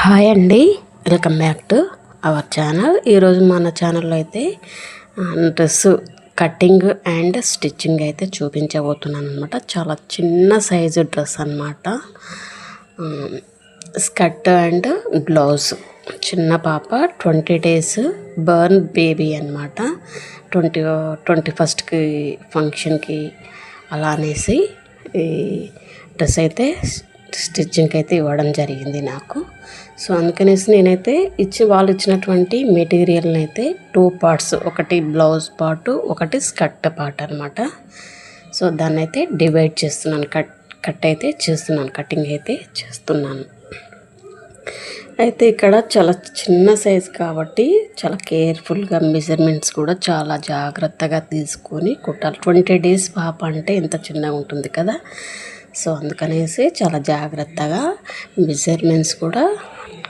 Hi అండి, welcome back to our channel. ఈరోజు మన ఛానల్లో అయితే డ్రెస్ కటింగ్ అండ్ స్టిచ్చింగ్ అయితే చూపించబోతున్నాను అనమాట. చాలా చిన్న సైజు డ్రెస్ అనమాట. Skirt and blouse. చిన్న పాప 20 days బర్న్ బేబీ అనమాట. 21st ఫంక్షన్కి అలా అనేసి ఈ డ్రెస్ అయితే స్టిచ్చింగ్కి అయితే ఇవ్వడం జరిగింది నాకు. సో అందుకనేసి నేనైతే వాళ్ళు ఇచ్చినటువంటి మెటీరియల్ని అయితే 2 parts, ఒకటి బ్లౌజ్ పార్ట్, ఒకటి స్కర్ట్ పార్ట్ అనమాట. సో దాన్ని అయితే డివైడ్ చేస్తున్నాను, కటింగ్ అయితే చేస్తున్నాను. అయితే ఇక్కడ చాలా చిన్న సైజ్ కాబట్టి చాలా కేర్ఫుల్గా మెజర్మెంట్స్ కూడా చాలా జాగ్రత్తగా తీసుకొని కుట్టాలి. 20 days పాప అంటే ఎంత చిన్నగా ఉంటుంది కదా. సో అందుకనేసి చాలా జాగ్రత్తగా మెజర్మెంట్స్ కూడా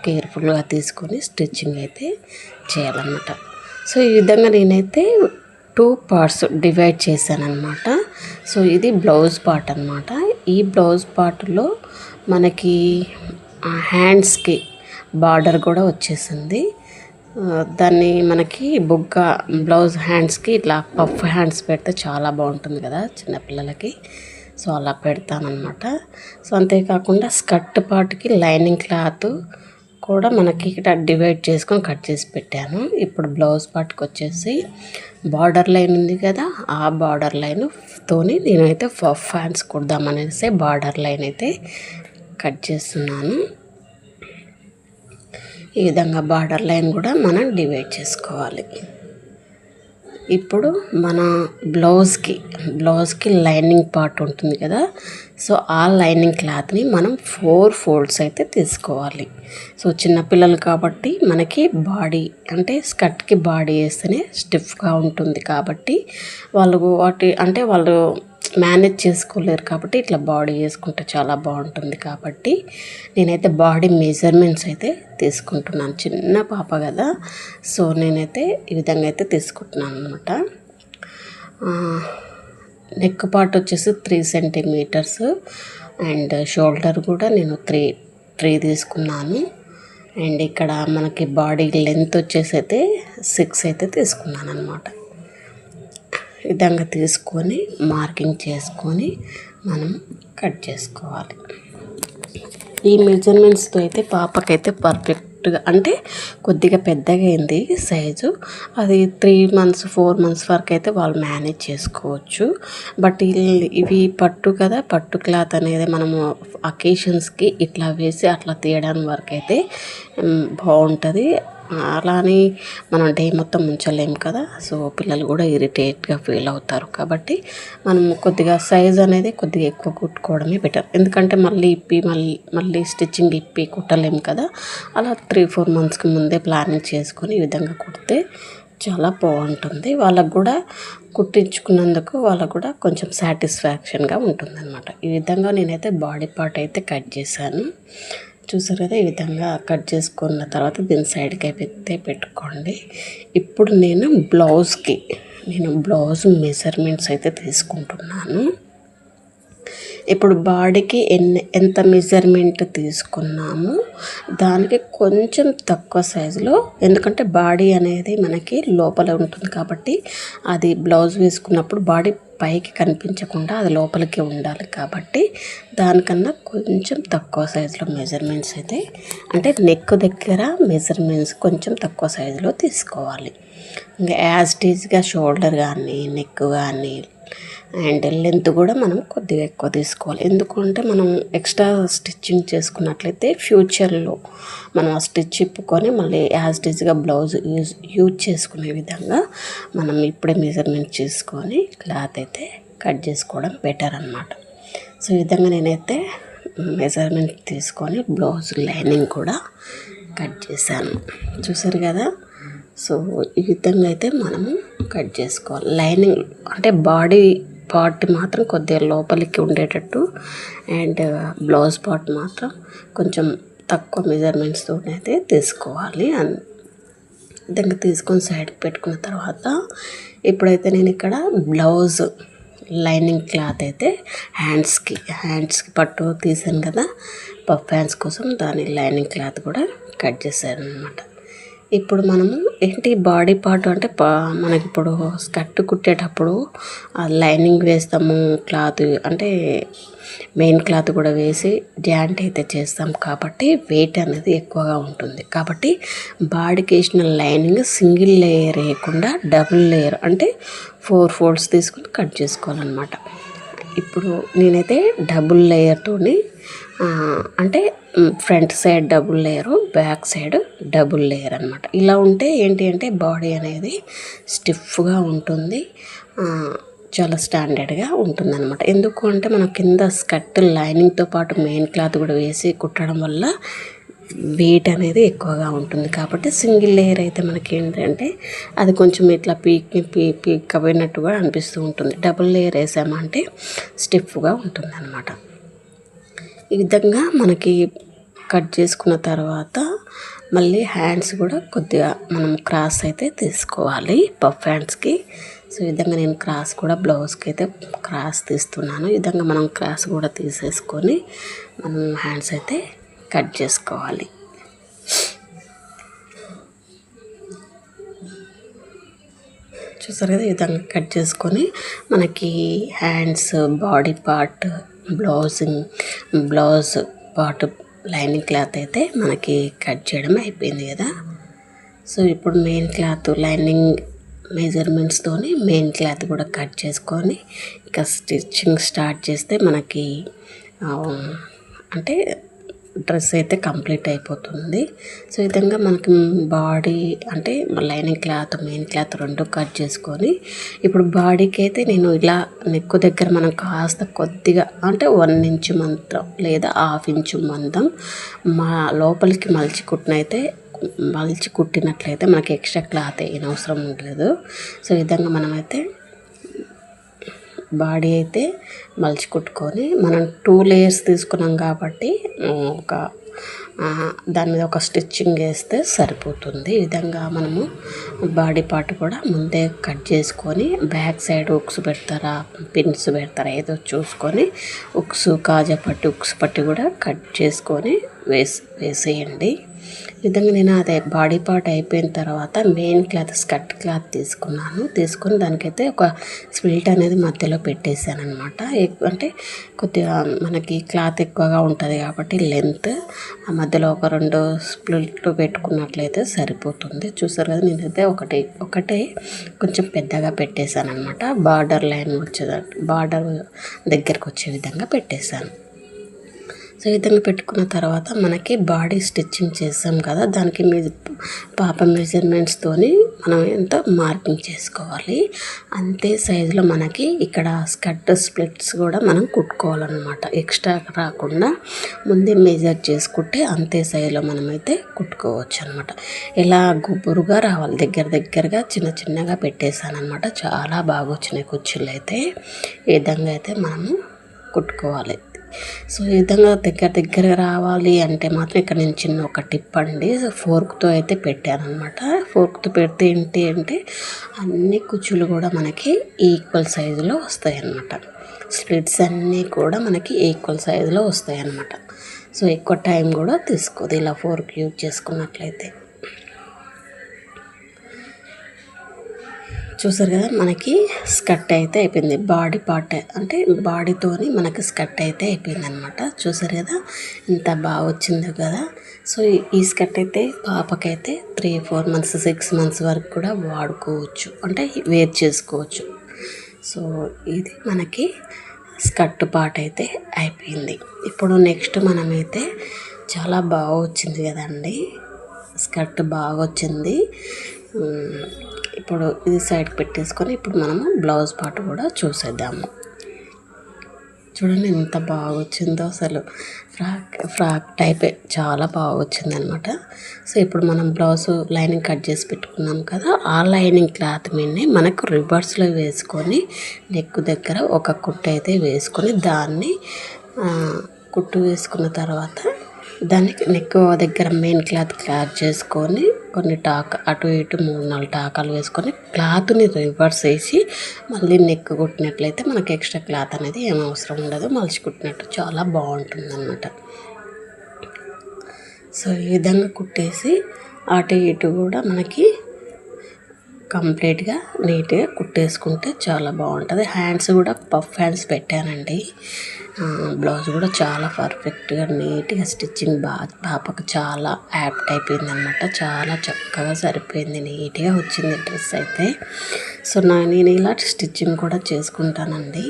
కేర్ఫుల్గా తీసుకొని స్టిచ్చింగ్ అయితే చేయాలన్నమాట. సో ఈ విధంగా నేనైతే 2 parts డివైడ్ చేశాను అనమాట. సో ఇది బ్లౌజ్ పార్ట్ అనమాట. ఈ బ్లౌజ్ పార్ట్లో మనకి హ్యాండ్స్కి బార్డర్ కూడా వచ్చేసింది. దాన్ని మనకి బుగ్గ బ్లౌజ్ హ్యాండ్స్కి ఇట్లా పఫ్ హ్యాండ్స్ పెడితే చాలా బాగుంటుంది కదా చిన్నపిల్లలకి. సో అలా పెడతానమాట. సో అంతేకాకుండా స్కర్ట్ పార్ట్కి లైనింగ్ క్లాత్ కూడా మనకి ఇక్కడ డివైడ్ చేసుకొని కట్ చేసి పెట్టాను. ఇప్పుడు బ్లౌజ్ పార్ట్కి వచ్చేసి బార్డర్ లైన్ ఉంది కదా, ఆ బార్డర్ లైన్తోని నేనైతే పఫ్ హ్యాండ్స్ కుడదామనేసి బార్డర్ లైన్ అయితే కట్ చేస్తున్నాను. ఈ విధంగా బార్డర్ లైన్ కూడా మనం డివైడ్ చేసుకోవాలి. ఇప్పుడు మన బ్లౌజ్కి లైనింగ్ పార్ట్ ఉంటుంది కదా. సో ఆ లైనింగ్ క్లాత్ని మనం 4 folds అయితే తీసుకోవాలి. సో చిన్నపిల్లలు కాబట్టి మనకి బాడీ అంటే స్కర్ట్కి బాడీ వేస్తేనే స్టిఫ్గా ఉంటుంది కాబట్టి వాళ్ళు మేనేజ్ చేసుకోలేరు కాబట్టి ఇట్లా బాడీ వేసుకుంటే చాలా బాగుంటుంది కాబట్టి నేనైతే బాడీ మెజర్మెంట్స్ అయితే తీసుకుంటున్నాను. చిన్న పాప కదా. సో నేనైతే ఈ విధంగా అయితే తీసుకుంటున్నాను అనమాట. నెక్ పార్ట్ వచ్చేసి 3 centimeters అండ్ షోల్డర్ కూడా నేను 3 తీసుకున్నాను. అండ్ ఇక్కడ మనకి బాడీ లెంత్ వచ్చేసి అయితే 6 అయితే తీసుకున్నాను అనమాట. ఈ విధంగా తీసుకొని మార్కింగ్ చేసుకొని మనం కట్ చేసుకోవాలి. ఈ మెజర్మెంట్స్తో అయితే పాపకైతే పర్ఫెక్ట్గా అంటే కొద్దిగా పెద్దగా అయింది సైజు. అది 3 months 4 months వరకు అయితే వాళ్ళు మేనేజ్ చేసుకోవచ్చు. బట్ ఇవి పట్టు కదా, పట్టు క్లాత్ అనేది మనము అకేషన్స్కి ఇట్లా వేసి అట్లా తీయడానికి వరకు అయితే బాగుంటుంది. అలానే మనం డే మొత్తం ఉంచలేము కదా. సో పిల్లలు కూడా ఇరిటేట్గా ఫీల్ అవుతారు కాబట్టి మనం కొద్దిగా సైజ్ అనేది కొద్దిగా ఎక్కువ కుట్టుకోవడమే బెటర్. ఎందుకంటే మళ్ళీ స్టిచ్చింగ్ ఇప్పి కుట్టలేము కదా. అలా 3-4 monthsకి ముందే ప్లానింగ్ చేసుకొని ఈ విధంగా కుడితే చాలా బాగుంటుంది. వాళ్ళకు కూడా కుట్టించుకున్నందుకు వాళ్ళకు కూడా కొంచెం సాటిస్ఫాక్షన్గా ఉంటుంది అనమాట. ఈ విధంగా నేనైతే బాడీ పార్ట్ అయితే కట్ చేశాను. చూసారు కదా. ఈ విధంగా కట్ చేసుకున్న తర్వాత దీని సైడ్కి అయితే పెట్టుకోండి. ఇప్పుడు నేను బ్లౌజ్ మెజర్మెంట్స్ అయితే తీసుకుంటున్నాను. ఇప్పుడు బాడీకి ఎంత మెజర్మెంట్ తీసుకున్నాము దానికి కొంచెం తక్కువ సైజులో, ఎందుకంటే బాడీ అనేది మనకి లోపల ఉంటుంది కాబట్టి అది బ్లౌజ్ వేసుకున్నప్పుడు బాడీ పైకి కనిపించకుండా అది లోపలికి ఉండాలి కాబట్టి దానికన్నా కొంచెం తక్కువ సైజులో మెజర్మెంట్స్ అయితే అంటే నెక్ దగ్గర మెజర్మెంట్స్ కొంచెం తక్కువ సైజులో తీసుకోవాలి. ఇంకా యాజ్ ఇట్ ఈజ్గా షోల్డర్ కానీ నెక్ కానీ అండ్ లెంత్ కూడా మనం కొద్దిగా ఎక్కువ తీసుకోవాలి. ఎందుకంటే మనం ఎక్స్ట్రా స్టిచ్చింగ్ చేసుకున్నట్లయితే ఫ్యూచర్లో మనం ఆ స్టిచ్ ఇప్పుకొని మళ్ళీ యాజ్ ఇట్ ఈజ్గా బ్లౌజ్ యూజ్ చేసుకునే విధంగా మనం ఇప్పుడే మెజర్మెంట్ చేసుకొని క్లాత్ అయితే కట్ చేసుకోవడం బెటర్ అన్నమాట. సో ఈ విధంగా నేనైతే మెజర్మెంట్ తీసుకొని బ్లౌజ్ లైనింగ్ కూడా కట్ చేశాను. చూసారు కదా. సో ఈ విధంగా అయితే మనము కట్ చేసుకోవాలి. లైనింగ్ అంటే బాడీ పార్ట్ మాత్రం కొద్దిగా లోపలికి ఉండేటట్టు అండ్ బ్లౌజ్ పార్ట్ మాత్రం కొంచెం తక్కువ మెజర్మెంట్స్తో అయితే తీసుకోవాలి. విధంగా తీసుకొని సైడ్కి పెట్టుకున్న తర్వాత ఇప్పుడైతే నేను ఇక్కడ బ్లౌజ్ లైనింగ్ క్లాత్ అయితే హ్యాండ్స్కి పట్టు తీసాను కదా, పఫ్ హ్యాండ్స్ కోసం దాని లైనింగ్ క్లాత్ కూడా కట్ చేశాను అనమాట. ఇప్పుడు మనము ఏంటి బాడీ పార్ట్ అంటే మనకి ఇప్పుడు స్కర్ట్ కుట్టేటప్పుడు లైనింగ్ వేస్తాము, క్లాత్ అంటే మెయిన్ క్లాత్ కూడా వేసి జాయింట్ అయితే చేస్తాం కాబట్టి వెయిట్ అనేది ఎక్కువగా ఉంటుంది. కాబట్టి బాడీకి వేసిన లైనింగ్ సింగిల్ లేయర్ వేయకుండా డబుల్ లేయర్ అంటే 4 ఫోల్డ్స్ తీసుకుని కట్ చేసుకోవాలన్నమాట. ఇప్పుడు నేనైతే డబుల్ లేయర్తోని అంటే front side double layer, back side double layer అనమాట. ఇలా ఉంటే ఏంటి అంటే బాడీ అనేది స్టిఫ్గా ఉంటుంది, చాలా స్టాండర్డ్గా ఉంటుంది అనమాట. ఎందుకు అంటే మన కింద స్కర్ట్ లైనింగ్తో పాటు మెయిన్ క్లాత్ కూడా వేసి కుట్టడం వల్ల వెయిట్ అనేది ఎక్కువగా ఉంటుంది. కాబట్టి సింగిల్ లేయర్ అయితే మనకి ఏంటంటే అది కొంచెం ఇట్లా పీక్ పోయినట్టుగా అనిపిస్తూ ఉంటుంది. డబుల్ లేయర్ వేసామంటే స్టిఫ్గా ఉంటుంది అనమాట. ఈ విధంగా మనకి కట్ చేసుకున్న తర్వాత మళ్ళీ హ్యాండ్స్ కూడా కొద్దిగా మనం క్రాస్ అయితే తీసుకోవాలి పఫ్ హ్యాండ్స్కి. సో ఈ విధంగా నేను క్రాస్ కూడా బ్లౌజ్కి అయితే క్రాస్ తీస్తున్నాను. ఈ విధంగా మనం క్రాస్ కూడా తీసేసుకొని మనం హ్యాండ్స్ అయితే కట్ చేసుకోవాలి. చూసారు కదా, ఈ విధంగా కట్ చేసుకొని మనకి hands, body part, blouse part lining cloth అయితే మనకి కట్ చేయడం అయిపోయింది కదా. సో ఇప్పుడు మెయిన్ క్లాత్ లైనింగ్ మెజర్మెంట్స్తోని మెయిన్ క్లాత్ కూడా కట్ చేసుకొని ఇక స్టిచ్చింగ్ స్టార్ట్ చేస్తే మనకి అంటే డ్రెస్ అయితే కంప్లీట్ అయిపోతుంది. సో ఈ విధంగా మనకి బాడీ అంటే లైనింగ్ క్లాత్ మెయిన్ క్లాత్ రెండు కట్ చేసుకొని ఇప్పుడు బాడీకి అయితే నేను ఇలా నెక్ దగ్గర మనం కాస్త కొద్దిగా అంటే 1 ఇంచు మందం లేదా 1/2 ఇంచు మందం లోపలికి మలిచి కుట్టినట్లయితే మనకి ఎక్స్ట్రా క్లాత్ ఏం అవసరం ఉండదు. సో ఈ విధంగా మనమైతే బాడీ అయితే మలిచి కుట్టుకొని మనం 2 లేయర్స్ తీసుకున్నాం కాబట్టి దాని మీద ఒక స్టిచ్చింగ్ వేస్తే సరిపోతుంది. ఈ విధంగా మనము బాడీ పార్ట్ కూడా ముందే కట్ చేసుకొని బ్యాక్ సైడ్ ఉక్స్ పెడతారా పిన్స్ పెడతారా ఏదో చూసుకొని కాజా పట్టి ఉక్స్ పట్టి కూడా కట్ చేసుకొని వేసేయండి. ఈ విధంగా నేను అదే బాడీ పార్ట్ అయిపోయిన తర్వాత మెయిన్ క్లాత్ స్కర్ట్ క్లాత్ తీసుకొని దానికైతే ఒక స్ప్లిట్ అనేది మధ్యలో పెట్టేశాను అనమాట. అంటే కొద్దిగా మనకి క్లాత్ ఎక్కువగా ఉంటుంది కాబట్టి లెంత్ ఆ మధ్యలో ఒక 2 స్ప్లిట్లు పెట్టుకున్నట్లయితే సరిపోతుంది. చూసారు కదా, నేనైతే ఒకటే కొంచెం పెద్దగా పెట్టేశాను అనమాట. బార్డర్ లైన్ బార్డర్ దగ్గరకు వచ్చే విధంగా పెట్టేశాను. సో ఈ విధంగా పెట్టుకున్న తర్వాత మనకి బాడీ స్టిచ్చింగ్ చేసాం కదా, దానికి పాప మెజర్మెంట్స్తోని మనం ఎంత మార్కింగ్ చేసుకోవాలి. అంతే సైజులో మనకి ఇక్కడ స్కర్ట్ స్ప్లిట్స్ కూడా మనం కుట్టుకోవాలన్నమాట. ఎక్స్ట్రా రాకుండా ముందే మెజర్ చేసుకుంటే అంతే సైజులో మనమైతే కుట్టుకోవచ్చు అనమాట. ఇలా గుబురుగా రావాలి, దగ్గరగా చిన్నగా పెట్టేశాను అనమాట. చాలా బాగా వచ్చినాయి కుర్చీలు అయితే. ఈ విధంగా అయితే మనము కుట్టుకోవాలి. సో ఈ విధంగా దగ్గర రావాలి అంటే మాత్రం ఇక్కడ నేను చిన్న ఒక టిప్ అండి, ఫోర్క్తో అయితే పెట్టాను అనమాట. ఫోర్క్తో పెడితే ఏంటి అంటే అన్ని కుచ్చులు కూడా మనకి ఈక్వల్ సైజులో వస్తాయి అన్నమాట. స్ప్లిట్స్ అన్నీ కూడా మనకి ఈక్వల్ సైజులో వస్తాయి అన్నమాట. సో ఎక్కువ టైం కూడా తీసుకోదు ఇలా ఫోర్క్ యూజ్ చేసుకున్నట్లయితే. చూసారు కదా, మనకి స్కర్ట్ అయితే అయిపోయింది. బాడీ పార్ట్ అంటే బాడీతోని మనకి స్కర్ట్ అయితే అయిపోయింది అనమాట. చూసారు కదా ఇంత బాగా వచ్చింది కదా. సో ఈ స్కర్ట్ అయితే పాపకైతే 3-4 మంత్స్ 6 మంత్స్ వరకు కూడా వాడుకోవచ్చు, అంటే వేర్ చేసుకోవచ్చు. సో ఇది మనకి స్కర్ట్ పార్ట్ అయితే అయిపోయింది. ఇప్పుడు నెక్స్ట్ మనమైతే చాలా బాగా వచ్చింది కదండి, స్కర్ట్ బాగా వచ్చింది. ఇప్పుడు ఇది సైడ్కి పెట్టేసుకొని ఇప్పుడు మనము బ్లౌజ్ పార్ట్ కూడా చూసేద్దాము. చూడండి ఎంత బాగా వచ్చిందో, అసలు ఫ్రాక్ టైపే చాలా బాగా వచ్చిందనమాట. సో ఇప్పుడు మనం బ్లౌజ్ లైనింగ్ కట్ చేసి పెట్టుకున్నాం కదా, ఆ లైనింగ్ క్లాత్ మీదనే మనకు రివర్స్లో వేసుకొని నెక్ దగ్గర ఒక కుట్టు అయితే వేసుకొని దాన్ని కుట్టు వేసుకున్న తర్వాత దానికి నెక్ దగ్గర మెయిన్ క్లాత్ చేసుకొని కొన్ని అటు ఇటు 3-4 టాకాలు వేసుకొని క్లాత్ని రివర్స్ వేసి మళ్ళీ నెక్ కుట్టినట్లయితే మనకి ఎక్స్ట్రా క్లాత్ అనేది ఏం అవసరం ఉండదు, మలిచి కుట్టినట్టు చాలా బాగుంటుంది అన్నమాట. సో ఈ విధంగా కుట్టేసి అటు ఇటు కూడా మనకి కంప్లీట్గా నీట్గా కుట్టేసుకుంటే చాలా బాగుంటుంది. హ్యాండ్స్ కూడా పఫ్ హ్యాండ్స్ పెట్టానండి. బ్లౌజ్ కూడా చాలా పర్ఫెక్ట్గా నీట్గా స్టిచ్చింగ్ పాపకు చాలా యాప్ట్ అయిపోయింది అనమాట. చాలా చక్కగా సరిపోయింది, నీట్గా వచ్చింది డ్రెస్ అయితే. సో నేను ఇలా స్టిచ్చింగ్ కూడా చేసుకుంటానండి.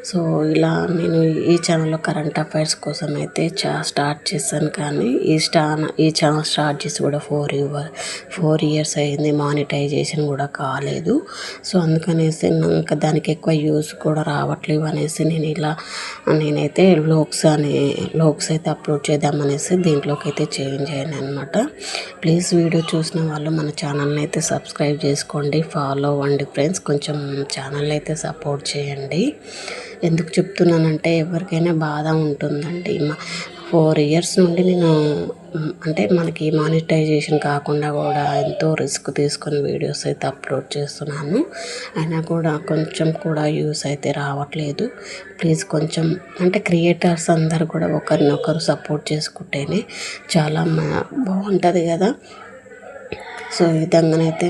సో ఇలా నేను ఈ ఛానల్లో కరెంట్ అఫైర్స్ కోసం అయితే స్టార్ట్ చేశాను. కానీ ఈ ఛానల్ స్టార్ట్ చేసి కూడా 4 ఇయర్స్ అయింది. మానిటైజేషన్ కూడా కాలేదు. సో అందుకనేసి ఇంకా దానికి ఎక్కువ యూస్ కూడా రావట్లేవు అనేసి నేనైతే వ్లాగ్స్ అయితే అప్లోడ్ చేద్దామనేసి దీంట్లోకి అయితే చేంజ్ అయ్యాను అనమాట. ప్లీజ్ వీడియో చూసిన వాళ్ళు మన ఛానల్ని అయితే సబ్స్క్రైబ్ చేసుకోండి, ఫాలో అవ్వండి ఫ్రెండ్స్. కొంచెం ఛానల్ అయితే సపోర్ట్ చేయండి. ఎందుకు చెప్తున్నానంటే ఎవరికైనా బాధ ఉంటుందండి. 4 ఇయర్స్ నుండి నేను అంటే మనకి మానిటైజేషన్ కాకుండా కూడా ఎంతో రిస్క్ తీసుకొని వీడియోస్ అయితే అప్లోడ్ చేస్తున్నాను. అయినా కూడా కొంచెం కూడా యూస్ అయితే రావట్లేదు. ప్లీజ్ కొంచెం అంటే క్రియేటర్స్ అందరు కూడా ఒకరినొకరు సపోర్ట్ చేసుకుంటేనే చాలా బాగుంటుంది కదా. సో ఈ విధంగానైతే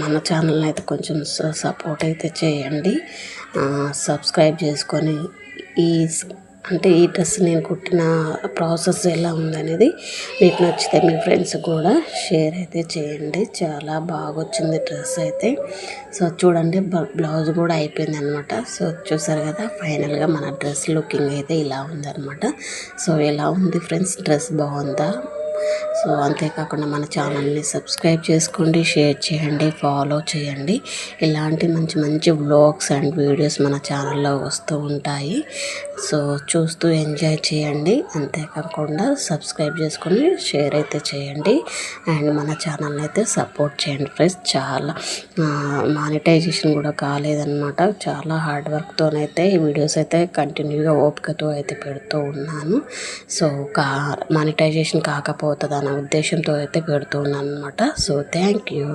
మన ఛానల్ని అయితే కొంచెం సపోర్ట్ అయితే చేయండి. సబ్స్క్రైబ్ చేసుకొని ఈ డ్రెస్ నేను కుట్టిన ప్రాసెస్ ఎలా ఉందనేది మీకు నచ్చితే మీ ఫ్రెండ్స్ కూడా షేర్ అయితే చేయండి. చాలా బాగా వచ్చింది డ్రెస్ అయితే. సో చూడండి, బ్లౌజ్ కూడా అయిపోయింది అనమాట. సో చూసారు కదా, ఫైనల్గా మన డ్రెస్ లుకింగ్ అయితే ఇలా ఉందన్నమాట. సో ఎలా ఉంది ఫ్రెండ్స్, డ్రెస్ బాగుందా? సో అంతేకాకుండా మన ఛానల్ని సబ్స్క్రైబ్ చేసుకోండి, షేర్ చేయండి, ఫాలో చేయండి. ఇలాంటి మంచి మంచి వ్లాగ్స్ అండ్ వీడియోస్ మన ఛానల్లో వస్తూ ఉంటాయి. సో చూస్తూ ఎంజాయ్ చేయండి. అంతేకాకుండా సబ్స్క్రైబ్ చేసుకొని షేర్ అయితే చేయండి అండ్ మన ఛానల్ని అయితే సపోర్ట్ చేయండి ఫ్రెండ్స్. చాలా మానిటైజేషన్ కూడా కాలేదన్నమాట. చాలా హార్డ్ వర్క్తోనైతే ఈ వీడియోస్ అయితే కంటిన్యూగా ఓపికతో అయితే పెడుతూ ఉన్నాను. సో మానిటైజేషన్ కాకపోతుందన్న ఉద్దేశంతో అయితే పెడుతూ ఉన్నాను అనమాట. So thank you.